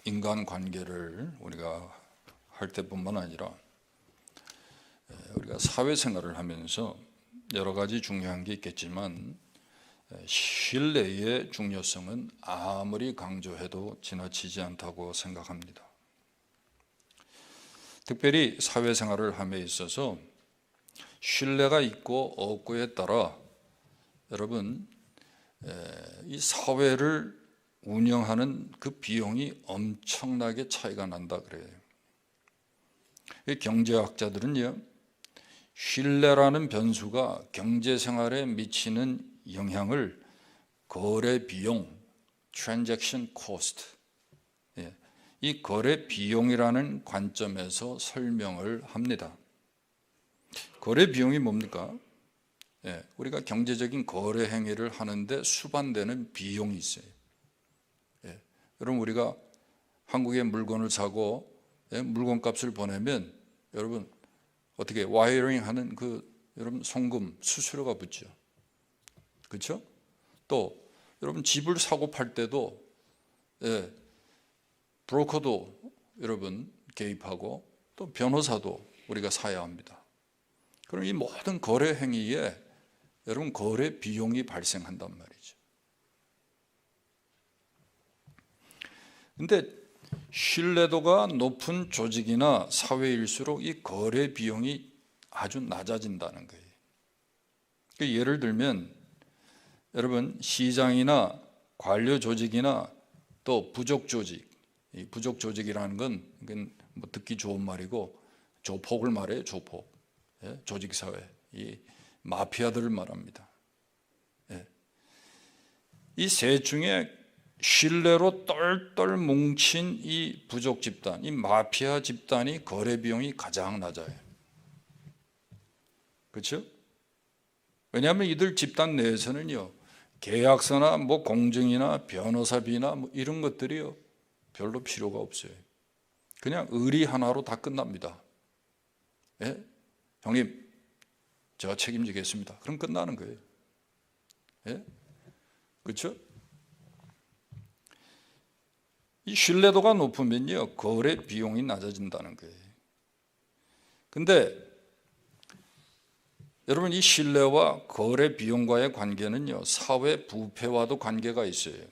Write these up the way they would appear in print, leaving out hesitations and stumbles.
인간관계를 우리가 할 때뿐만 아니라 우리가 사회생활을 하면서 여러 가지 중요한 게 있겠지만 신뢰의 중요성은 아무리 강조해도 지나치지 않다고 생각합니다. 특별히 사회생활을 함에 있어서 신뢰가 있고 없고에 따라 여러분 이 사회를 운영하는 그 비용이 엄청나게 차이가 난다 그래요. 경제학자들은요, 신뢰라는 변수가 경제생활에 미치는 영향을 거래 비용, transaction cost, 이 거래 비용이라는 관점에서 설명을 합니다. 거래 비용이 뭡니까? 우리가 경제적인 거래 행위를 하는데 수반되는 비용이 있어요. 여러분, 우리가 한국에 물건을 사고 물건값을 보내면 여러분 어떻게 와이어링 하는 여러분 송금 수수료가 붙죠. 그렇죠? 또 여러분 집을 사고 팔 때도 브로커도 여러분 개입하고 또 변호사도 우리가 사야 합니다. 그럼 이 모든 거래 행위에 여러분 거래 비용이 발생한단 말이죠. 근데 신뢰도가 높은 조직이나 사회일수록 이 거래 비용이 아주 낮아진다는 거예요. 예를 들면 여러분 시장이나 관료 조직이나 또 부족 조직, 이 부족 조직이라는 건 뭐 듣기 좋은 말이고 조폭을 말해요. 조폭, 조직사회, 이 마피아들을 말합니다. 이 셋 중에 신뢰로 똘똘 뭉친 이 부족 집단, 이 마피아 집단이 거래 비용이 가장 낮아요. 그렇죠? 왜냐하면 이들 집단 내에서는요, 계약서나 뭐 공증이나 변호사비나 뭐 이런 것들이요 별로 필요가 없어요. 그냥 의리 하나로 다 끝납니다. 형님, 제가 책임지겠습니다. 그럼 끝나는 거예요. 그렇죠? 이 신뢰도가 높으면요 거래 비용이 낮아진다는 거예요. 근데 여러분 이 신뢰와 거래 비용과의 관계는요 사회 부패와도 관계가 있어요.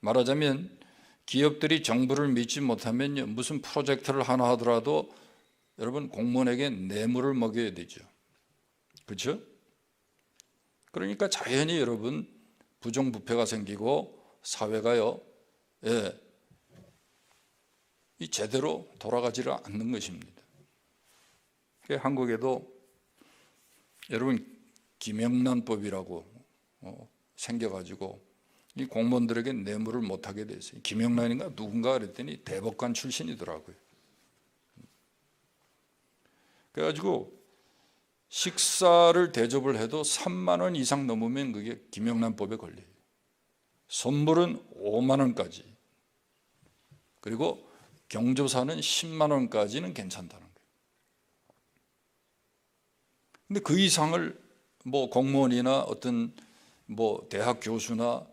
말하자면 기업들이 정부를 믿지 못하면요 무슨 프로젝트를 하나 하더라도 여러분 공무원에게 뇌물을 먹여야 되죠. 그렇죠? 그러니까 자연히 여러분 부정부패가 생기고 사회가요 이 제대로 돌아가지를 않는 것입니다. 한국에도 여러분 김영란법이라고 생겨가지고 이 공무원들에게 뇌물을 못하게 됐어요. 김영란인가 누군가 그랬더니 대법관 출신이더라고요. 그래가지고 식사를 대접을 해도 3만 원 이상 넘으면 그게 김영란법에 걸려요. 선물은 5만 원까지, 그리고 경조사는 10만 원까지는 괜찮다는 거예요. 근데 그 이상을 뭐 공무원이나 어떤 뭐 대학 교수나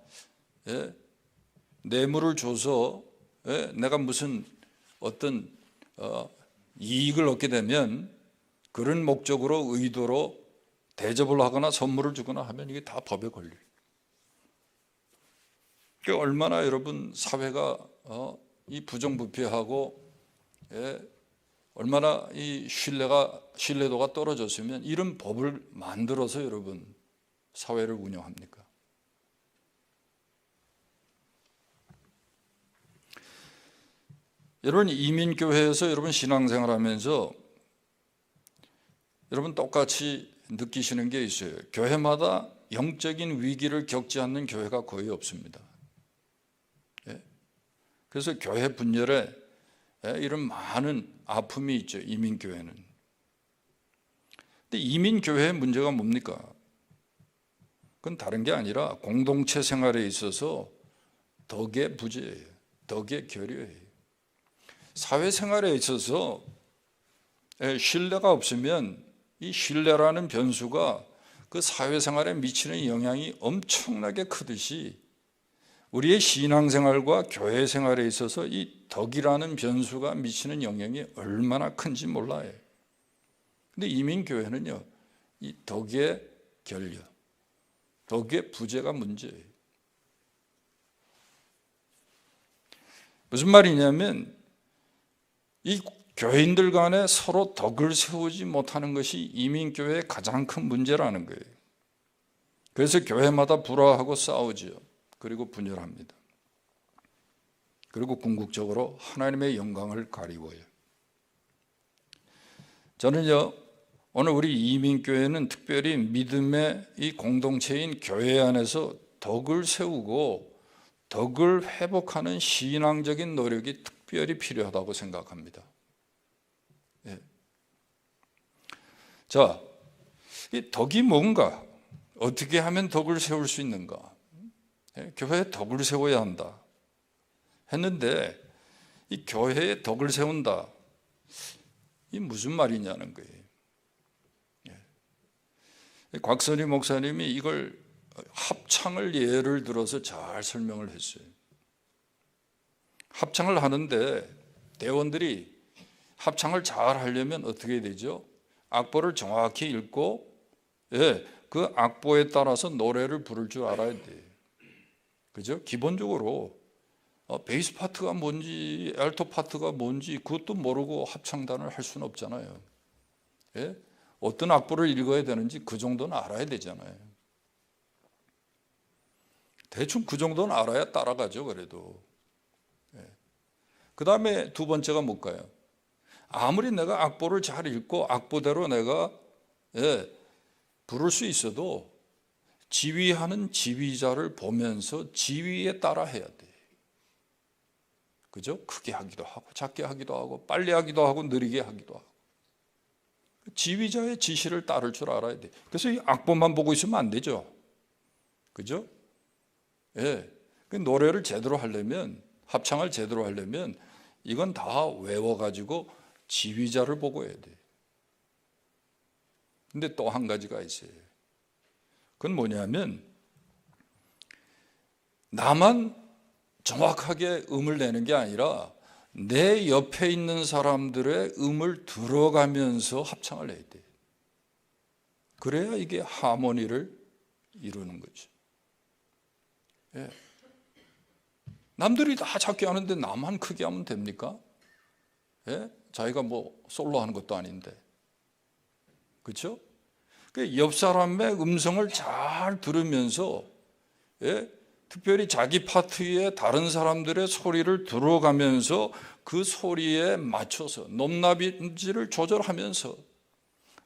뇌물을 줘서 내가 무슨 어떤 이익을 얻게 되면 그런 목적으로 의도로 대접을 하거나 선물을 주거나 하면 이게 다 법에 걸려요. 그러니까 얼마나 여러분 사회가 이 부정부패하고 얼마나 이 신뢰도가 떨어졌으면 이런 법을 만들어서 여러분 사회를 운영합니까? 여러분 이민교회에서 여러분 신앙생활하면서 여러분 똑같이 느끼시는 게 있어요. 교회마다 영적인 위기를 겪지 않는 교회가 거의 없습니다. 그래서 교회 분열에 이런 많은 아픔이 있죠. 이민교회는. 근데 이민교회의 문제가 뭡니까? 그건 다른 게 아니라 공동체 생활에 있어서 덕의 부재예요. 덕의 결여예요. 사회생활에 있어서 신뢰가 없으면 이 신뢰라는 변수가 그 사회생활에 미치는 영향이 엄청나게 크듯이 우리의 신앙생활과 교회 생활에 있어서 이 덕이라는 변수가 미치는 영향이 얼마나 큰지 몰라요. 근데 이민교회는요, 이 덕의 결여, 덕의 부재가 문제예요. 무슨 말이냐면 이 교인들 간에 서로 덕을 세우지 못하는 것이 이민교회의 가장 큰 문제라는 거예요. 그래서 교회마다 불화하고 싸우지요. 그리고 분열합니다. 그리고 궁극적으로 하나님의 영광을 가리워요. 저는요, 오늘 우리 이민교회는 특별히 믿음의 이 공동체인 교회 안에서 덕을 세우고 덕을 회복하는 신앙적인 노력이 특별히 필요하다고 생각합니다. 예. 자, 이 덕이 뭔가? 어떻게 하면 덕을 세울 수 있는가? 예, 교회에 덕을 세워야 한다 했는데, 이 교회에 덕을 세운다, 이 무슨 말이냐는 거예요. 예. 곽선희 목사님이 이걸 합창을 예를 들어서 잘 설명을 했어요. 합창을 하는데 대원들이 합창을 잘 하려면 어떻게 해야 되죠? 악보를 정확히 읽고, 예, 그 악보에 따라서 노래를 부를 줄 알아야 돼요. 그죠? 기본적으로 베이스 파트가 뭔지 알토 파트가 뭔지 그것도 모르고 합창단을 할 수는 없잖아요. 예? 어떤 악보를 읽어야 되는지 그 정도는 알아야 되잖아요. 대충 그 정도는 알아야 따라가죠. 그래도. 예. 그 다음에 두 번째가 뭘까요? 아무리 내가 악보를 잘 읽고 악보대로 내가, 예, 부를 수 있어도 지휘하는 지휘자를 보면서 지휘에 따라 해야 돼. 그죠? 크게 하기도 하고 작게 하기도 하고 빨리 하기도 하고 느리게 하기도 하고. 지휘자의 지시를 따를 줄 알아야 돼. 그래서 이 악보만 보고 있으면 안 되죠. 그죠? 예. 그 노래를 제대로 하려면, 합창을 제대로 하려면 이건 다 외워가지고 지휘자를 보고 해야 돼. 근데 또 한 가지가 있어요. 그건 뭐냐면, 나만 정확하게 음을 내는 게 아니라 내 옆에 있는 사람들의 음을 들어가면서 합창을 해야 돼. 그래야 이게 하모니를 이루는 거죠. 예. 남들이 다 작게 하는데 나만 크게 하면 됩니까? 예? 자기가 뭐 솔로 하는 것도 아닌데. 그렇죠? 옆 사람의 음성을 잘 들으면서, 예? 특별히 자기 파트에 다른 사람들의 소리를 들어가면서 그 소리에 맞춰서 높낮이를 조절하면서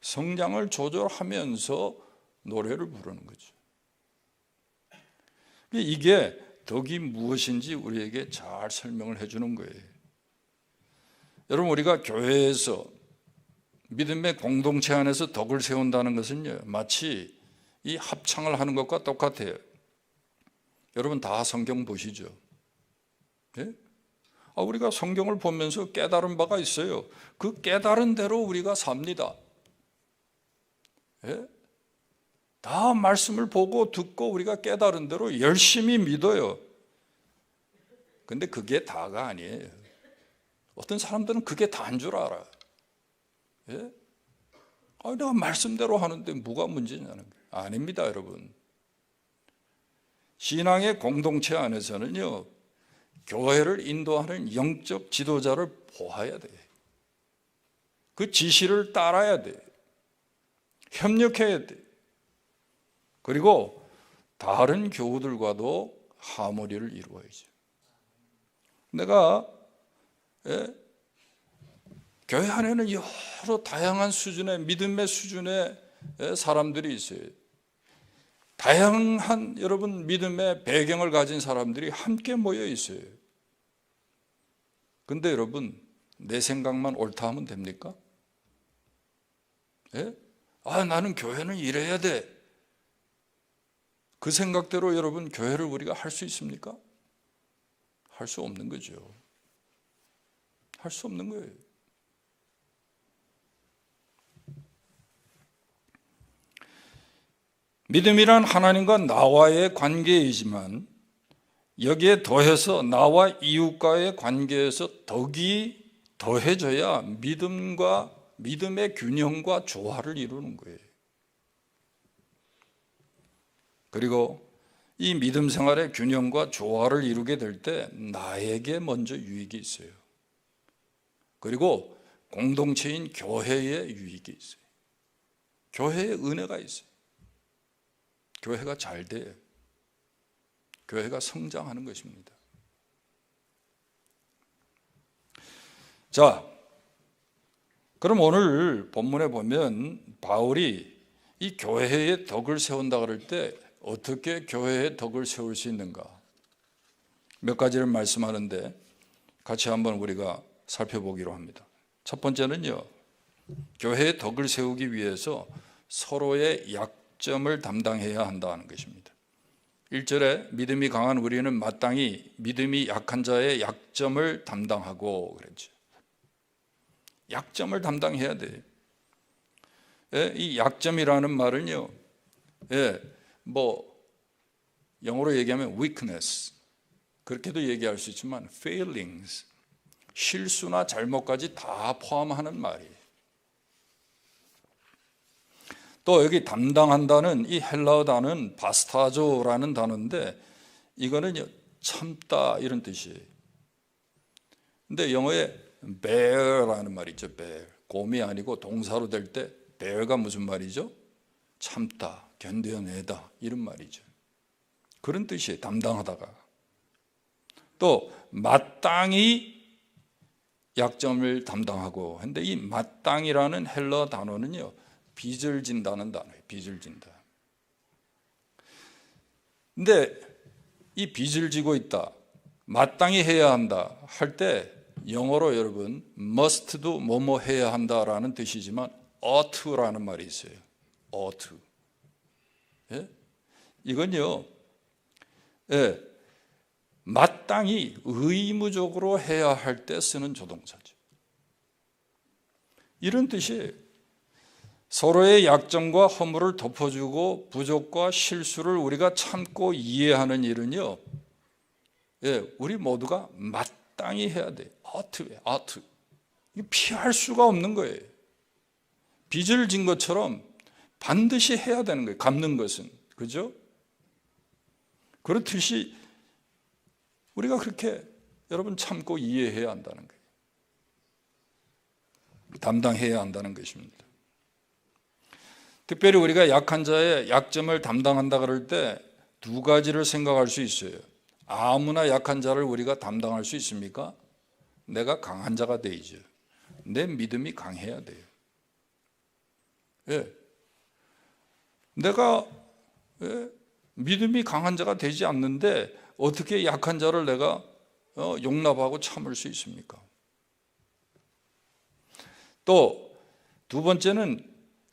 성량을 조절하면서 노래를 부르는 거죠. 이게 덕이 무엇인지 우리에게 잘 설명을 해주는 거예요. 여러분, 우리가 교회에서 믿음의 공동체 안에서 덕을 세운다는 것은요, 마치 이 합창을 하는 것과 똑같아요. 여러분 다 성경 보시죠? 예? 우리가 성경을 보면서 깨달은 바가 있어요. 그 깨달은 대로 우리가 삽니다. 예? 다 말씀을 보고 듣고 우리가 깨달은 대로 열심히 믿어요. 근데 그게 다가 아니에요. 어떤 사람들은 그게 다인 줄 알아. 예? 내가 말씀대로 하는데 뭐가 문제냐는 거예요. 아닙니다, 여러분. 신앙의 공동체 안에서는요, 교회를 인도하는 영적 지도자를 보아야 돼. 그 지시를 따라야 돼. 협력해야 돼. 그리고 다른 교우들과도 하모니를 이루어야죠. 내가, 예? 교회 안에는 여러 다양한 수준의 믿음의 수준의 사람들이 있어요. 다양한 여러분 믿음의 배경을 가진 사람들이 함께 모여 있어요. 근데 여러분, 내 생각만 옳다 하면 됩니까? 예? 나는 교회는 이래야 돼. 그 생각대로 여러분 교회를 우리가 할 수 있습니까? 할 수 없는 거죠. 할 수 없는 거예요. 믿음이란 하나님과 나와의 관계이지만 여기에 더해서 나와 이웃과의 관계에서 덕이 더해져야 믿음의 균형과 조화를 이루는 거예요. 그리고 이 믿음 생활의 균형과 조화를 이루게 될 때 나에게 먼저 유익이 있어요. 그리고 공동체인 교회에 유익이 있어요. 교회에 은혜가 있어요. 교회가 잘 돼요. 교회가 성장하는 것입니다. 자, 그럼 오늘 본문에 보면 바울이 이 교회의 덕을 세운다 그럴 때 어떻게 교회의 덕을 세울 수 있는가? 몇 가지를 말씀하는데 같이 한번 우리가 살펴보기로 합니다. 첫 번째는요, 교회의 덕을 세우기 위해서 서로의 약점을 담당해야 한다는 것입니다. 1절에 믿음이 강한 우리는 마땅히 믿음이 약한 자의 약점을 담당하고 그랬죠. 약점을 담당해야 돼요. 이 약점이라는 말은요, 영어로 얘기하면 weakness, 그렇게도 얘기할 수 있지만 failings, 실수나 잘못까지 다 포함하는 말이에요. 또 여기 담당한다는 이 헬라어 단어는 바스타조라는 단어인데 이거는 참다 이런 뜻이에요. 근데 영어에 bear라는 말이 있죠. bear. 곰이 아니고 동사로 될 때 bear가 무슨 말이죠? 참다, 견뎌내다 이런 말이죠. 그런 뜻이에요. 담당하다가. 또 마땅히 약점을 담당하고, 근데 이 마땅이라는 헬라어 단어는요, 빚을 진다는 단어예요. 빚을 진다. 근데 이 빚을 지고 있다, 마땅히 해야 한다 할 때 영어로 여러분 must도 뭐뭐 해야 한다라는 뜻이지만 ought to라는 말이 있어요. ought to. 예? 이건요, 마땅히 의무적으로 해야 할 때 쓰는 조동사죠. 이런 뜻이에요. 서로의 약점과 허물을 덮어주고 부족과 실수를 우리가 참고 이해하는 일은요, 우리 모두가 마땅히 해야 돼요. ought. 이거 피할 수가 없는 거예요. 빚을 진 것처럼 반드시 해야 되는 거예요. 갚는 것은. 그죠? 그렇듯이 우리가 그렇게 여러분 참고 이해해야 한다는 거예요. 담당해야 한다는 것입니다. 특별히 우리가 약한 자의 약점을 담당한다 그럴 때 두 가지를 생각할 수 있어요. 아무나 약한 자를 우리가 담당할 수 있습니까? 내가 강한 자가 되죠. 내 믿음이 강해야 돼요. 내가 믿음이 강한 자가 되지 않는데 어떻게 약한 자를 내가 용납하고 참을 수 있습니까? 또 두 번째는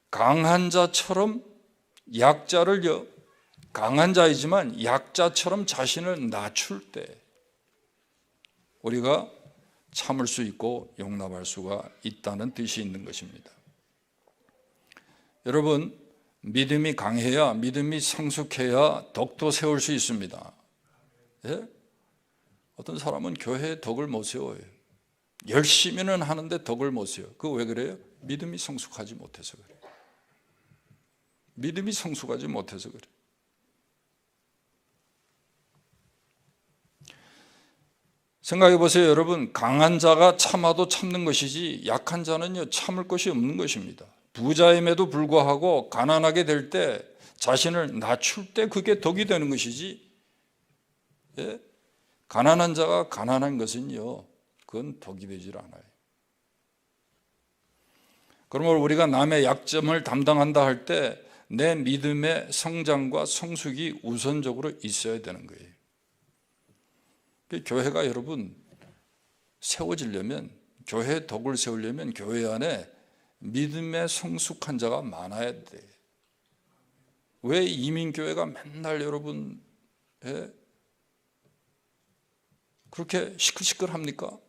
강한 자처럼 약자를, 강한 자이지만 약자처럼 자신을 낮출 때 우리가 참을 수 있고 용납할 수가 있다는 뜻이 있는 것입니다. 여러분, 믿음이 강해야, 믿음이 성숙해야 덕도 세울 수 있습니다. 예? 어떤 사람은 교회에 덕을 못 세워요. 열심히는 하는데 덕을 못 세워요. 그거 왜 그래요? 믿음이 성숙하지 못해서 그래요. 믿음이 성숙하지 못해서 그래요. 생각해 보세요, 여러분. 강한 자가 참아도 참는 것이지 약한 자는요, 참을 것이 없는 것입니다. 부자임에도 불구하고 가난하게 될 때 자신을 낮출 때 그게 덕이 되는 것이지, 가난한 자가 가난한 것은요, 그건 덕이 되질 않아요. 그러므로 우리가 남의 약점을 담당한다 할 때 내 믿음의 성장과 성숙이 우선적으로 있어야 되는 거예요. 교회가 여러분 세워지려면, 교회의 덕을 세우려면 교회 안에 믿음의 성숙한 자가 많아야 돼. 왜 이민교회가 맨날 여러분 그렇게 시끌시끌합니까?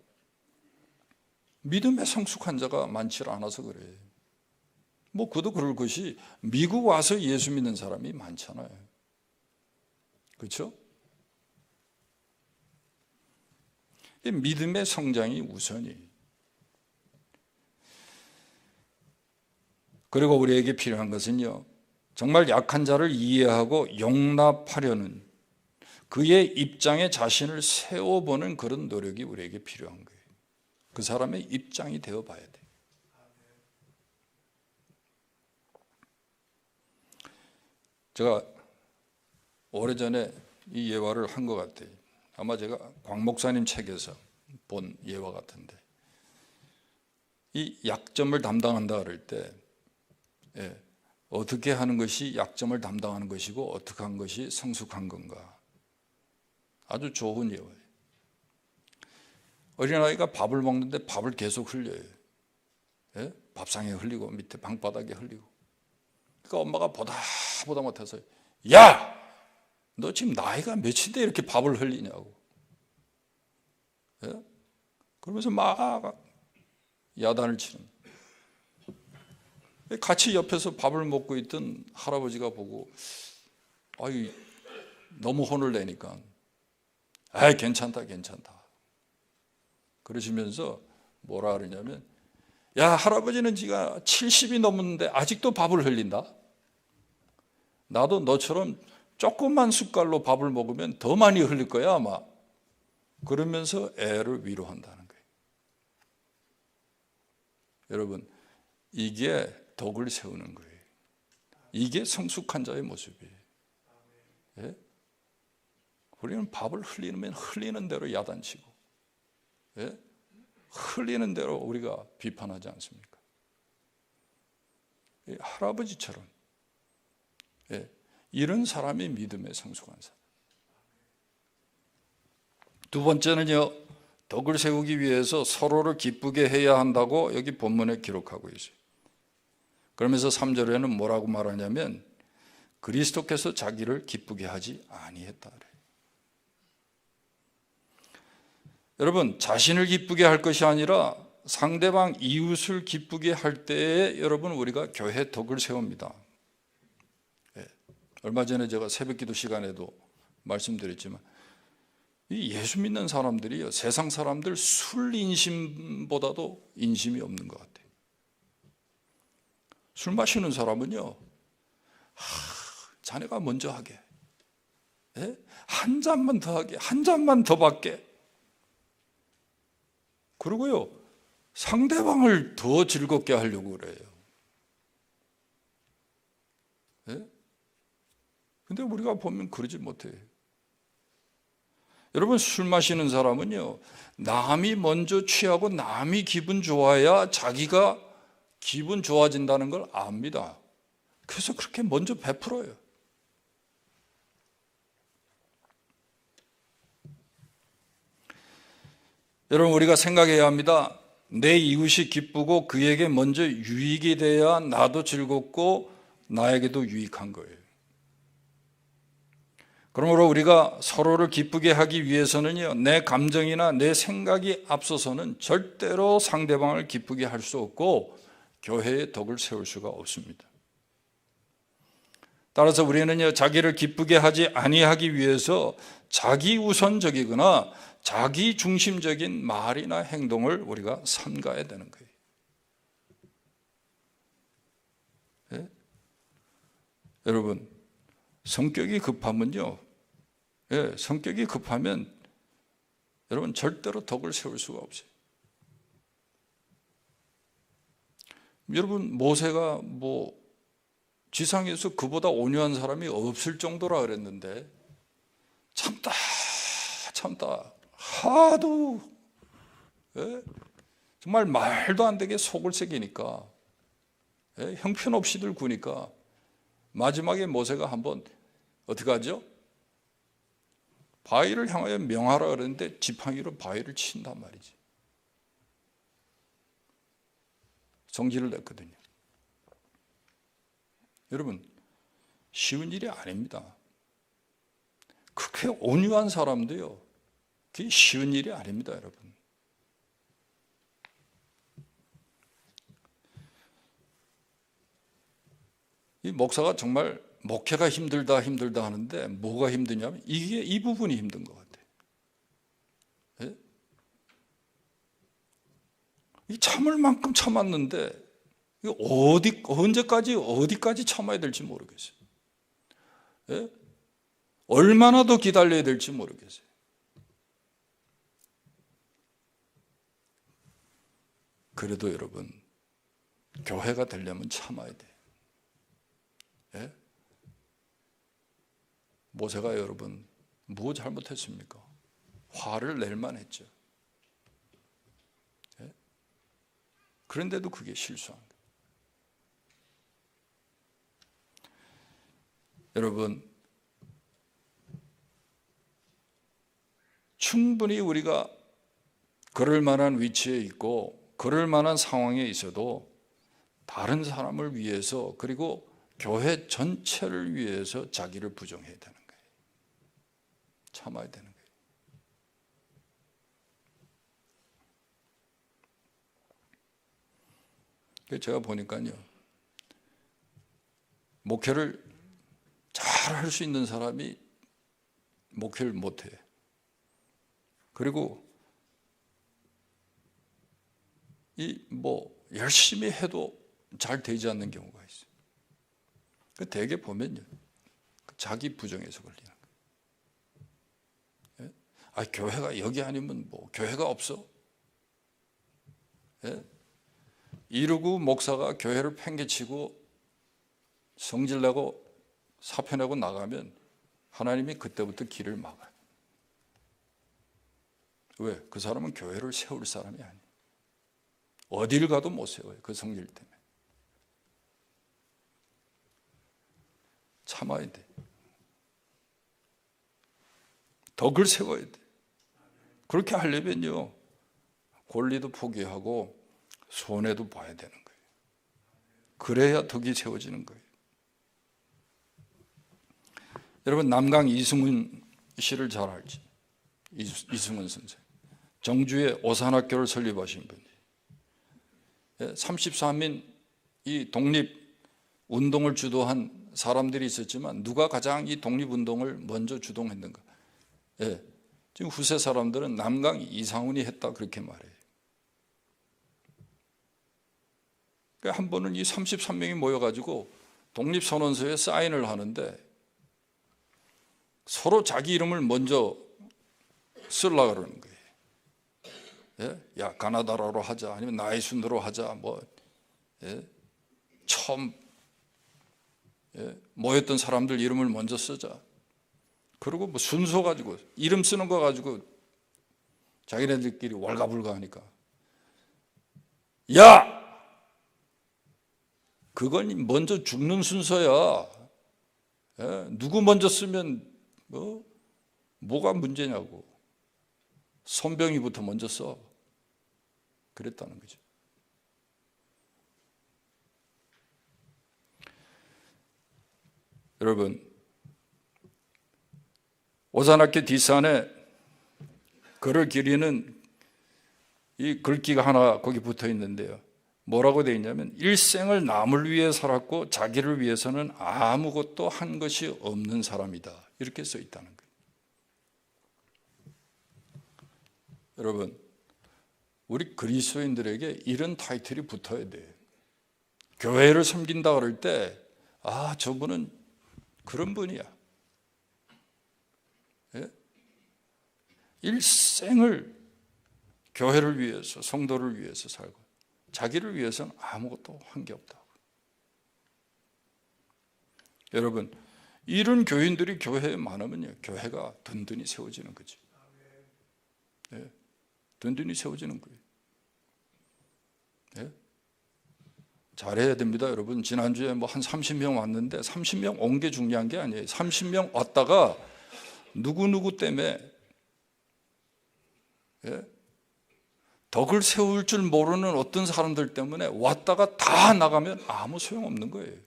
믿음의 성숙한 자가 많지 않아서 그래요. 그도 그럴 것이 미국 와서 예수 믿는 사람이 많잖아요. 그렇죠? 이 믿음의 성장이 우선이. 그리고 우리에게 필요한 것은요, 정말 약한 자를 이해하고 용납하려는 그의 입장에 자신을 세워보는 그런 노력이 우리에게 필요한 거예요. 그 사람의 입장이 되어봐야 돼요. 제가 오래전에 이 예화를 한 것 같아요. 아마 제가 광 목사님 책에서 본 예화 같은데, 이 약점을 담당한다 그럴 때 어떻게 하는 것이 약점을 담당하는 것이고 어떻게 하는 것이 성숙한 건가, 아주 좋은 예화예요. 어린아이가 밥을 먹는데 밥을 계속 흘려요. 밥상에 흘리고 밑에 방바닥에 흘리고. 그러니까 엄마가 보다 못해서, 야! 너 지금 나이가 몇인데 이렇게 밥을 흘리냐고. 그러면서 막 야단을 치는. 같이 옆에서 밥을 먹고 있던 할아버지가 보고, 아이, 너무 혼을 내니까, 아이, 괜찮다. 그러시면서 뭐라 그러냐면, 야, 할아버지는 지가 70이 넘었는데 아직도 밥을 흘린다? 나도 너처럼 조그만 숟갈로 밥을 먹으면 더 많이 흘릴 거야, 아마. 그러면서 애를 위로한다는 거예요. 여러분, 이게 덕을 세우는 거예요. 이게 성숙한 자의 모습이에요. 예? 우리는 밥을 흘리면 흘리는 대로 야단치고, 흘리는 대로 우리가 비판하지 않습니까? 할아버지처럼 이런 사람이 믿음의 성숙한 사람. 두 번째는요, 덕을 세우기 위해서 서로를 기쁘게 해야 한다고 여기 본문에 기록하고 있어요. 그러면서 3절에는 뭐라고 말하냐면, 그리스도께서 자기를 기쁘게 하지 아니했다 그래요. 여러분, 자신을 기쁘게 할 것이 아니라 상대방 이웃을 기쁘게 할 때에 여러분, 우리가 교회 덕을 세웁니다. 얼마 전에 제가 새벽기도 시간에도 말씀드렸지만, 이 예수 믿는 사람들이요, 세상 사람들 술 인심보다도 인심이 없는 것 같아요. 술 마시는 사람은요, 자네가 먼저 하게, 한 잔만 더 하게, 한 잔만 더 받게. 그리고요, 상대방을 더 즐겁게 하려고 그래요. 근데 우리가 보면 그러지 못해요. 여러분, 술 마시는 사람은요, 남이 먼저 취하고 남이 기분 좋아야 자기가 기분 좋아진다는 걸 압니다. 그래서 그렇게 먼저 베풀어요. 여러분, 우리가 생각해야 합니다. 내 이웃이 기쁘고 그에게 먼저 유익이 돼야 나도 즐겁고 나에게도 유익한 거예요. 그러므로 우리가 서로를 기쁘게 하기 위해서는요, 내 감정이나 내 생각이 앞서서는 절대로 상대방을 기쁘게 할 수 없고 교회의 덕을 세울 수가 없습니다. 따라서 우리는요, 자기를 기쁘게 하지 아니하기 위해서 자기 우선적이거나 자기 중심적인 말이나 행동을 우리가 삼가야 되는 거예요. 여러분, 성격이 급하면요, 성격이 급하면 여러분 절대로 덕을 세울 수가 없어요. 여러분, 모세가 지상에서 그보다 온유한 사람이 없을 정도라 그랬는데 참다 하도 정말 말도 안 되게 속을 새기니까 형편없이들 구니까 마지막에 모세가 한번 어떻게 하죠? 바위를 향하여 명하라 그랬는데 지팡이로 바위를 친단 말이지. 성질을 냈거든요. 여러분, 쉬운 일이 아닙니다. 그렇게 온유한 사람도요, 그게 쉬운 일이 아닙니다, 여러분. 이 목사가 정말 목회가 힘들다 하는데 뭐가 힘드냐면 이 부분이 힘든 것 같아요. 이 참을 만큼 참았는데 이거 언제까지 어디까지 참아야 될지 모르겠어요. 예? 얼마나 더 기다려야 될지 모르겠어요. 그래도 여러분, 교회가 되려면 참아야 돼요. 예? 모세가 여러분 뭐 잘못했습니까? 화를 낼만 했죠. 예? 그런데도 그게 실수한 거예요. 여러분, 충분히 우리가 그럴 만한 위치에 있고 그럴 만한 상황에 있어도 다른 사람을 위해서, 그리고 교회 전체를 위해서 자기를 부정해야 되는 거예요. 참아야 되는 거예요. 제가 보니까요, 목회를 잘 할 수 있는 사람이 목회를 못해. 그리고 열심히 해도 잘 되지 않는 경우가 있어요. 대개 보면요, 자기 부정에서 걸리는 거예요. 예? 교회가 여기 아니면 교회가 없어? 예? 이러고 목사가 교회를 팽개치고 성질내고 사표내고 나가면 하나님이 그때부터 길을 막아요. 왜? 그 사람은 교회를 세울 사람이 아니에요. 어딜 가도 못 세워요. 그 성질 때문에. 참아야 돼. 덕을 세워야 돼. 그렇게 하려면요, 권리도 포기하고 손해도 봐야 되는 거예요. 그래야 덕이 세워지는 거예요. 여러분, 남강 이승훈 씨를 잘 알지? 이승훈 선생. 정주에 오산학교를 설립하신 분이에요. 33인 이 독립운동을 주도한 사람들이 있었지만 누가 가장 이 독립운동을 먼저 주동했는가? 예, 지금 후세 사람들은 남강 이상훈이 했다 그렇게 말해요. 한 번은 이 33명이 모여가지고 독립선언서에 사인을 하는데 서로 자기 이름을 먼저 쓰려고 그러는 거예요. 예? 야, 가나다라로 하자, 아니면 나의 순으로 하자, 처음 모였던 사람들 이름을 먼저 쓰자. 그리고 순서 가지고, 이름 쓰는 거 가지고 자기네들끼리 왈가불가 하니까, 야! 그건 먼저 죽는 순서야. 예? 누구 먼저 쓰면 뭐가 문제냐고. 손병희부터 먼저 써. 그랬다는 거죠. 여러분, 오산학교 뒷산에 글을 기리는 이 글귀가 하나 거기 붙어 있는데요. 뭐라고 되어 있냐면, 일생을 남을 위해 살았고 자기를 위해서는 아무것도 한 것이 없는 사람이다. 이렇게 써 있다는 거예요. 여러분, 우리 그리스도인들에게 이런 타이틀이 붙어야 돼요. 교회를 섬긴다 그럴 때, 저분은 그런 분이야. 예? 일생을 교회를 위해서, 성도를 위해서 살고 자기를 위해서는 아무것도 한 게 없다고. 여러분, 이런 교인들이 교회에 많으면요, 교회가 든든히 세워지는 거죠. 예? 든든히 세워지는 거예요. 예? 잘해야 됩니다, 여러분. 지난주에 한 30명 왔는데 30명 온 게 중요한 게 아니에요. 30명 왔다가 누구누구 때문에 덕을 세울 줄 모르는 어떤 사람들 때문에 왔다가 다 나가면 아무 소용없는 거예요.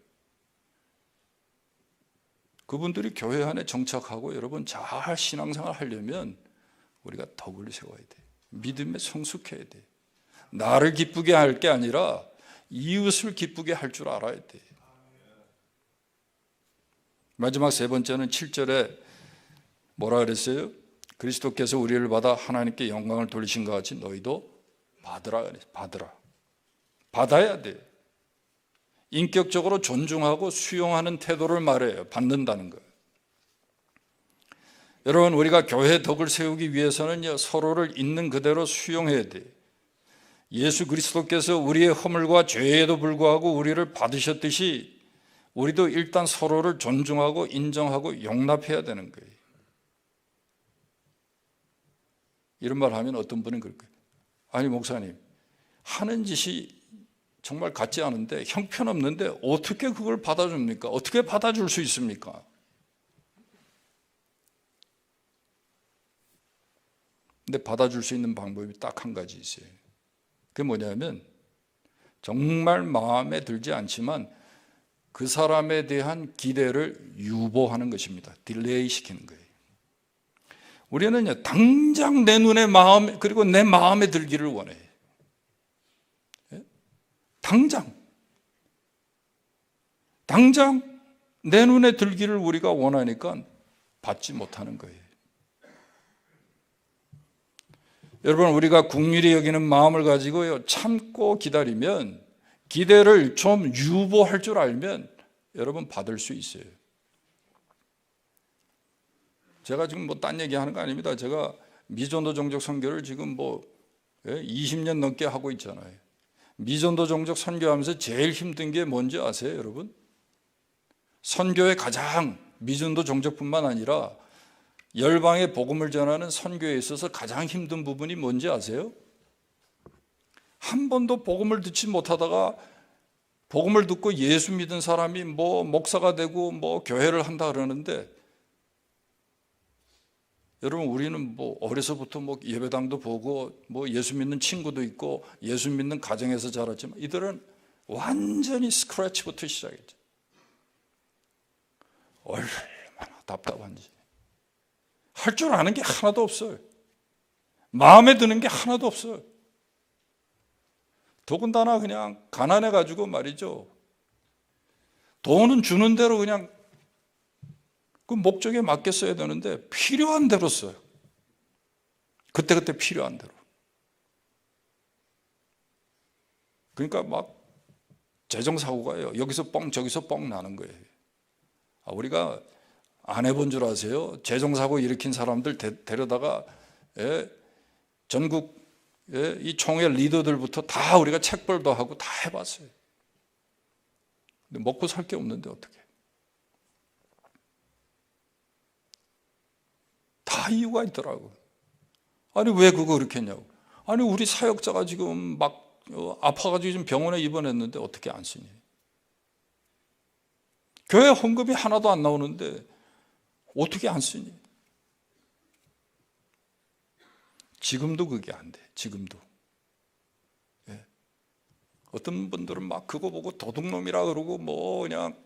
그분들이 교회 안에 정착하고 여러분 잘 신앙생활 하려면 우리가 덕을 세워야 돼. 믿음에 성숙해야 돼. 나를 기쁘게 할 게 아니라 이웃을 기쁘게 할 줄 알아야 돼. 마지막 세 번째는 7절에 뭐라 그랬어요? 그리스도께서 우리를 받아 하나님께 영광을 돌리신 것 같이 너희도 받으라 그래. 받아야 돼. 인격적으로 존중하고 수용하는 태도를 말해요. 받는다는 거예요. 여러분, 우리가 교회 덕을 세우기 위해서는요, 서로를 있는 그대로 수용해야 돼. 예수 그리스도께서 우리의 허물과 죄에도 불구하고 우리를 받으셨듯이 우리도 일단 서로를 존중하고 인정하고 용납해야 되는 거예요. 이런 말 하면 어떤 분은 그럴 거예요. 아니 목사님, 하는 짓이 정말 같지 않은데 형편없는데 어떻게 그걸 받아줍니까? 어떻게 받아줄 수 있습니까? 근데 받아줄 수 있는 방법이 딱 한 가지 있어요. 그게 뭐냐면 정말 마음에 들지 않지만 그 사람에 대한 기대를 유보하는 것입니다. 딜레이 시키는 거예요. 우리는요, 당장 내 눈에 마음, 그리고 내 마음에 들기를 원해요. 당장 내 눈에 들기를 우리가 원하니까 받지 못하는 거예요. 여러분, 우리가 긍휼히 여기는 마음을 가지고요, 참고 기다리면, 기대를 좀 유보할 줄 알면 여러분 받을 수 있어요. 제가 지금 뭐 딴 얘기 하는 거 아닙니다. 제가 미전도 종족 선교를 지금 20년 넘게 하고 있잖아요. 미전도 종족 선교하면서 제일 힘든 게 뭔지 아세요, 여러분? 선교의 가장, 미전도 종족뿐만 아니라 열방의 복음을 전하는 선교에 있어서 가장 힘든 부분이 뭔지 아세요? 한 번도 복음을 듣지 못하다가 복음을 듣고 예수 믿은 사람이 목사가 되고 교회를 한다 그러는데, 여러분, 우리는 어려서부터 예배당도 보고 예수 믿는 친구도 있고 예수 믿는 가정에서 자랐지만 이들은 완전히 스크래치부터 시작했죠. 얼마나 답답한지. 할 줄 아는 게 하나도 없어요. 마음에 드는 게 하나도 없어요. 더군다나 그냥 가난해가지고 말이죠. 돈은 주는 대로 그냥 그 목적에 맞게 써야 되는데 필요한 대로 써요. 그때그때 필요한 대로. 그러니까 막 재정사고가요, 여기서 뻥 저기서 뻥 나는 거예요. 우리가 안 해본 줄 아세요? 재정사고 일으킨 사람들 데려다가 전국 이 총회 리더들부터 다 우리가 책벌도 하고 다 해봤어요. 근데 먹고 살 게 없는데 어떻게? 다 이유가 있더라고. 아니 왜 그거 그렇게 했냐고. 아니 우리 사역자가 지금 막 아파가지고 지금 병원에 입원했는데 어떻게 안 쓰니? 교회 헌금이 하나도 안 나오는데 어떻게 안 쓰니? 지금도 그게 안 돼. 지금도. 예. 어떤 분들은 막 그거 보고 도둑놈이라 그러고 그냥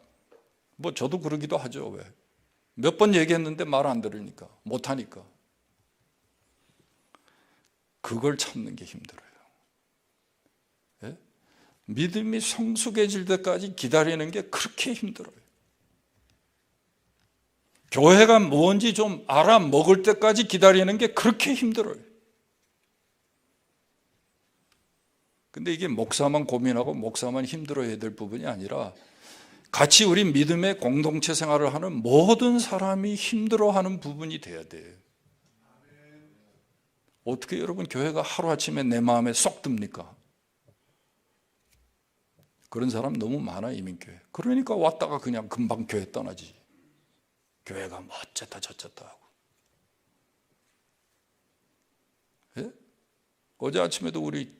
저도 그러기도 하죠. 왜? 몇 번 얘기했는데 말 안 들으니까, 못 하니까. 그걸 참는 게 힘들어요. 예? 믿음이 성숙해질 때까지 기다리는 게 그렇게 힘들어요. 교회가 뭔지 좀 알아먹을 때까지 기다리는 게 그렇게 힘들어요. 근데 이게 목사만 고민하고 목사만 힘들어해야 될 부분이 아니라 같이 우리 믿음의 공동체 생활을 하는 모든 사람이 힘들어하는 부분이 돼야 돼요. 어떻게 여러분 교회가 하루아침에 내 마음에 쏙 듭니까? 그런 사람 너무 많아, 이민교회. 그러니까 왔다가 그냥 금방 교회 떠나지. 교회가 어쨌다 저쨌다 하고. 예? 어제 아침에도 우리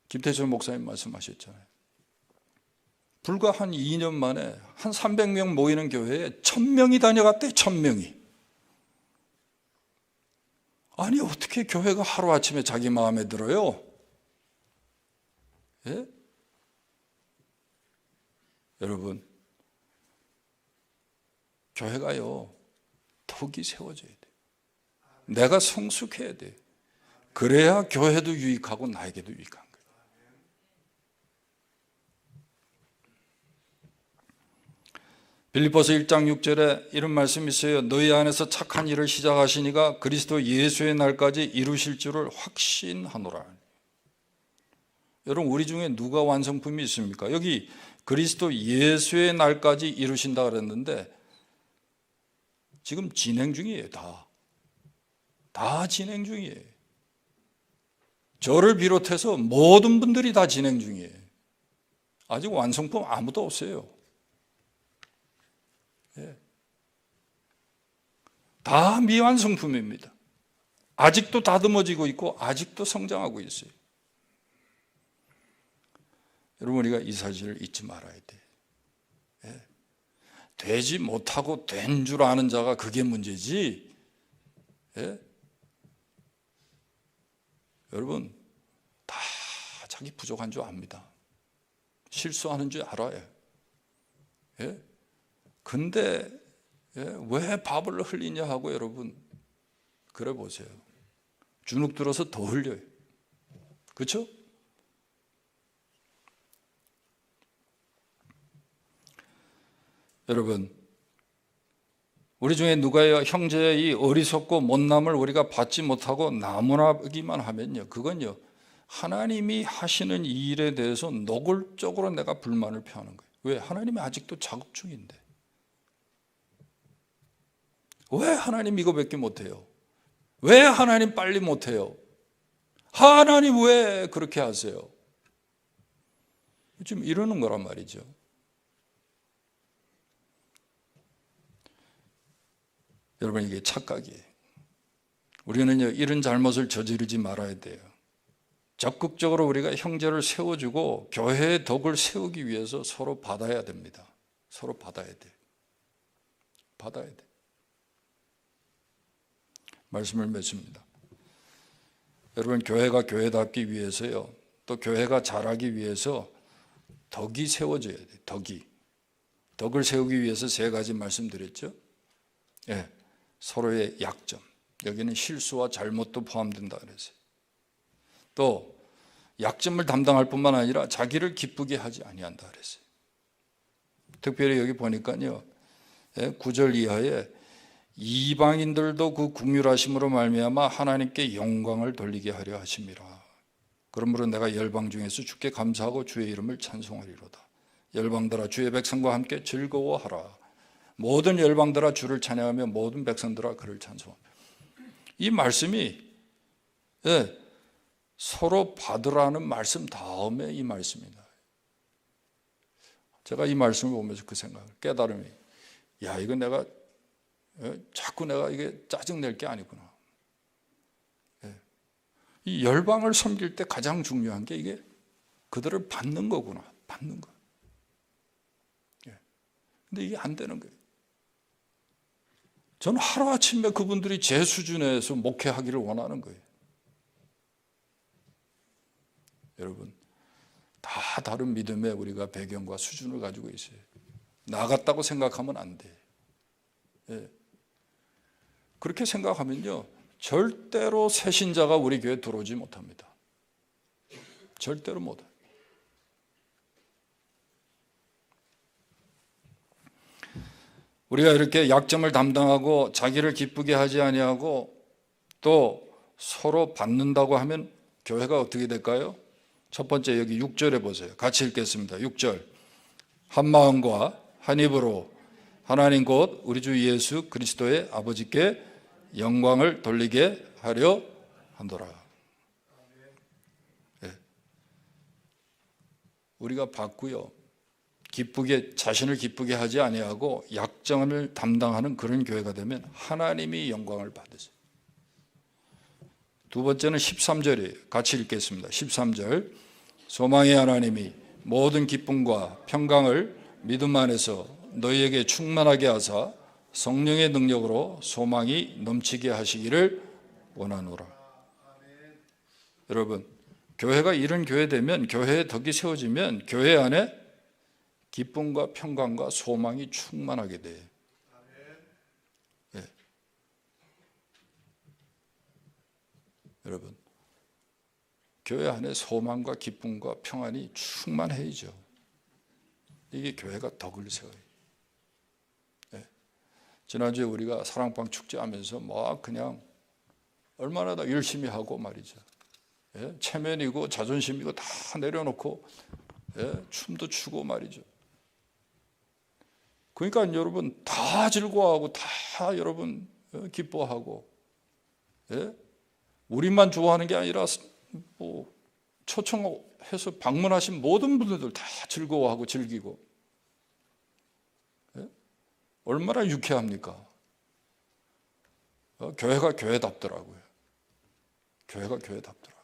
김태철 목사님 말씀하셨잖아요. 불과 한 2년 만에 한 300명 모이는 교회에 1000명이 다녀갔대. 1000명이. 아니 어떻게 교회가 하루아침에 자기 마음에 들어요? 예? 여러분, 교회가요 덕이 세워져야 돼. 내가 성숙해야 돼. 그래야 교회도 유익하고 나에게도 유익한 거예요. 빌립보서 1장 6절에 이런 말씀이 있어요. 너희 안에서 착한 일을 시작하시니가 그리스도 예수의 날까지 이루실 줄을 확신하노라. 여러분, 우리 중에 누가 완성품이 있습니까? 여기 그리스도 예수의 날까지 이루신다 그랬는데 지금 진행 중이에요. 다 진행 중이에요. 저를 비롯해서 모든 분들이 다 진행 중이에요. 아직 완성품 아무도 없어요. 예. 다 미완성품입니다. 아직도 다듬어지고 있고 아직도 성장하고 있어요. 여러분, 우리가 이 사실을 잊지 말아야 돼요. 예. 되지 못하고 된 줄 아는 자가 그게 문제지. 예? 여러분, 다 자기 부족한 줄 압니다. 실수하는 줄 알아요. 예? 근데 왜 밥을 흘리냐 하고 여러분, 그래 보세요. 주눅 들어서 더 흘려요. 그렇죠? 여러분, 우리 중에 누가 형제의 이 어리석고 못남을 우리가 받지 못하고 나무라기만 하면요, 그건요 하나님이 하시는 이 일에 대해서 노골적으로 내가 불만을 표하는 거예요. 왜? 하나님이 아직도 작업 중인데. 왜 하나님 이거밖에 못해요? 왜 하나님 빨리 못해요? 하나님 왜 그렇게 하세요? 지금 이러는 거란 말이죠. 여러분, 이게 착각이에요. 우리는요, 이런 잘못을 저지르지 말아야 돼요. 적극적으로 우리가 형제를 세워주고 교회의 덕을 세우기 위해서 서로 받아야 됩니다. 서로 받아야 돼요. 받아야 돼요. 말씀을 맺습니다. 여러분, 교회가 교회답기 위해서요, 또 교회가 자라기 위해서 덕이 세워져야 돼요. 덕을 세우기 위해서 세 가지 말씀드렸죠. 예, 서로의 약점, 여기는 실수와 잘못도 포함된다 그랬어요. 또 약점을 담당할 뿐만 아니라 자기를 기쁘게 하지 아니한다 그랬어요. 특별히 여기 보니까요, 9절 이하에 이방인들도 그 긍휼하심으로 말미암아 하나님께 영광을 돌리게 하려 하심이라. 그러므로 내가 열방 중에서 주께 감사하고 주의 이름을 찬송하리로다. 열방들아 주의 백성과 함께 즐거워하라. 모든 열방들아 주를 찬양하며 모든 백성들아 그를 찬송하라. 이 말씀이 서로 받으라는 말씀 다음에 이 말씀입니다. 제가 이 말씀을 보면서 그 생각을, 깨달음이, 야, 이거 내가 자꾸 내가 이게 짜증낼 게 아니구나. 이 열방을 섬길 때 가장 중요한 게 이게 그들을 받는 거구나. 받는 거. 근데 이게 안 되는 거예요. 저는 하루아침에 그분들이 제 수준에서 목회하기를 원하는 거예요. 여러분, 다 다른 믿음의 우리가 배경과 수준을 가지고 있어요. 나갔다고 생각하면 안 돼. 그렇게 생각하면요, 절대로 새 신자가 우리 교회에 들어오지 못합니다. 절대로 못해요. 우리가 이렇게 약점을 담당하고 자기를 기쁘게 하지 아니하고 또 서로 받는다고 하면 교회가 어떻게 될까요? 첫 번째, 여기 6절에 보세요. 같이 읽겠습니다. 6절. 한 마음과 한 입으로 하나님 곧 우리 주 예수 그리스도의 아버지께 영광을 돌리게 하려 한도라. 네. 우리가 받고요, 기쁘게, 자신을 기쁘게 하지 아니하고 약점을 담당하는 그런 교회가 되면 하나님이 영광을 받으세요. 두 번째는 13절이에요. 같이 읽겠습니다. 13절. 소망의 하나님이 모든 기쁨과 평강을 믿음 안에서 너희에게 충만하게 하사 성령의 능력으로 소망이 넘치게 하시기를 원하노라. 여러분, 교회가 이런 교회 되면, 교회의 덕이 세워지면 교회 안에 기쁨과 평강과 소망이 충만하게 돼요. 네. 여러분, 교회 안에 소망과 기쁨과 평안이 충만해야죠. 이게 교회가 덕을 세워요. 네. 지난주에 우리가 사랑방 축제하면서 막 그냥 얼마나 더 열심히 하고 말이죠. 체면이고 자존심이고 다 내려놓고 춤도 추고 말이죠. 그러니까 여러분 다 즐거워하고 다 여러분 기뻐하고 우리만 좋아하는 게 아니라 뭐 초청해서 방문하신 모든 분들 다 즐거워하고 즐기고 얼마나 유쾌합니까? 교회가 교회답더라고요. 교회가 교회답더라고요.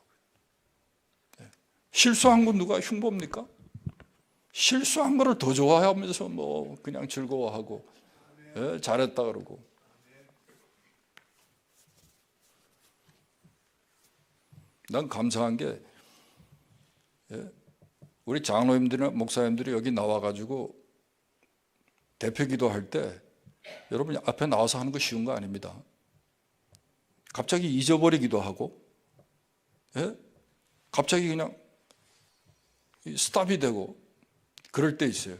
실수한 건 누가 흉보입니까? 실수한 거를 더 좋아하면서 뭐 그냥 즐거워하고 잘했다 그러고. 난 감사한 게 우리 장로님들이나 목사님들이 여기 나와가지고 대표 기도할 때 여러분 앞에 나와서 하는 거 쉬운 거 아닙니다. 갑자기 잊어버리기도 하고 갑자기 그냥 스탑이 되고 그럴 때 있어요.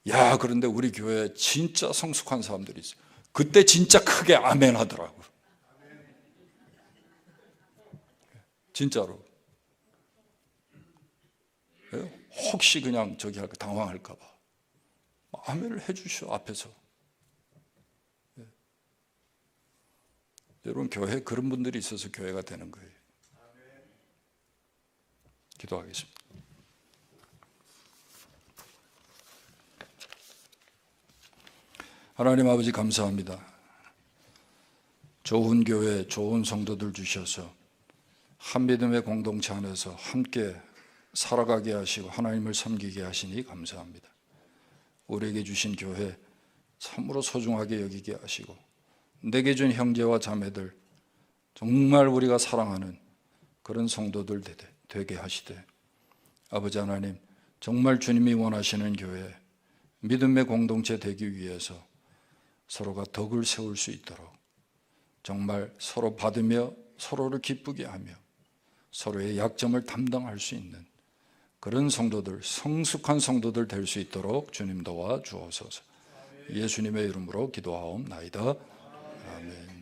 야, 그런데 우리 교회에 진짜 성숙한 사람들이 있어요. 그때 진짜 크게 아멘 하더라고요. 진짜로. 혹시 그냥 저기 할까 당황할까 봐 아멘을 해 주시오 앞에서. 여러분 교회에 그런 분들이 있어서 교회가 되는 거예요. 기도하겠습니다. 하나님 아버지 감사합니다. 좋은 교회, 좋은 성도들 주셔서 한 믿음의 공동체 안에서 함께 살아가게 하시고 하나님을 섬기게 하시니 감사합니다. 우리에게 주신 교회 참으로 소중하게 여기게 하시고 내게 준 형제와 자매들 정말 우리가 사랑하는 그런 성도들 되게 하시되 아버지 하나님 정말 주님이 원하시는 교회 믿음의 공동체 되기 위해서 서로가 덕을 세울 수 있도록 정말 서로 받으며 서로를 기쁘게 하며 서로의 약점을 담당할 수 있는 그런 성도들, 성숙한 성도들 될 수 있도록 주님 도와 주옵소서. 예수님의 이름으로 기도하옵나이다. 아멘.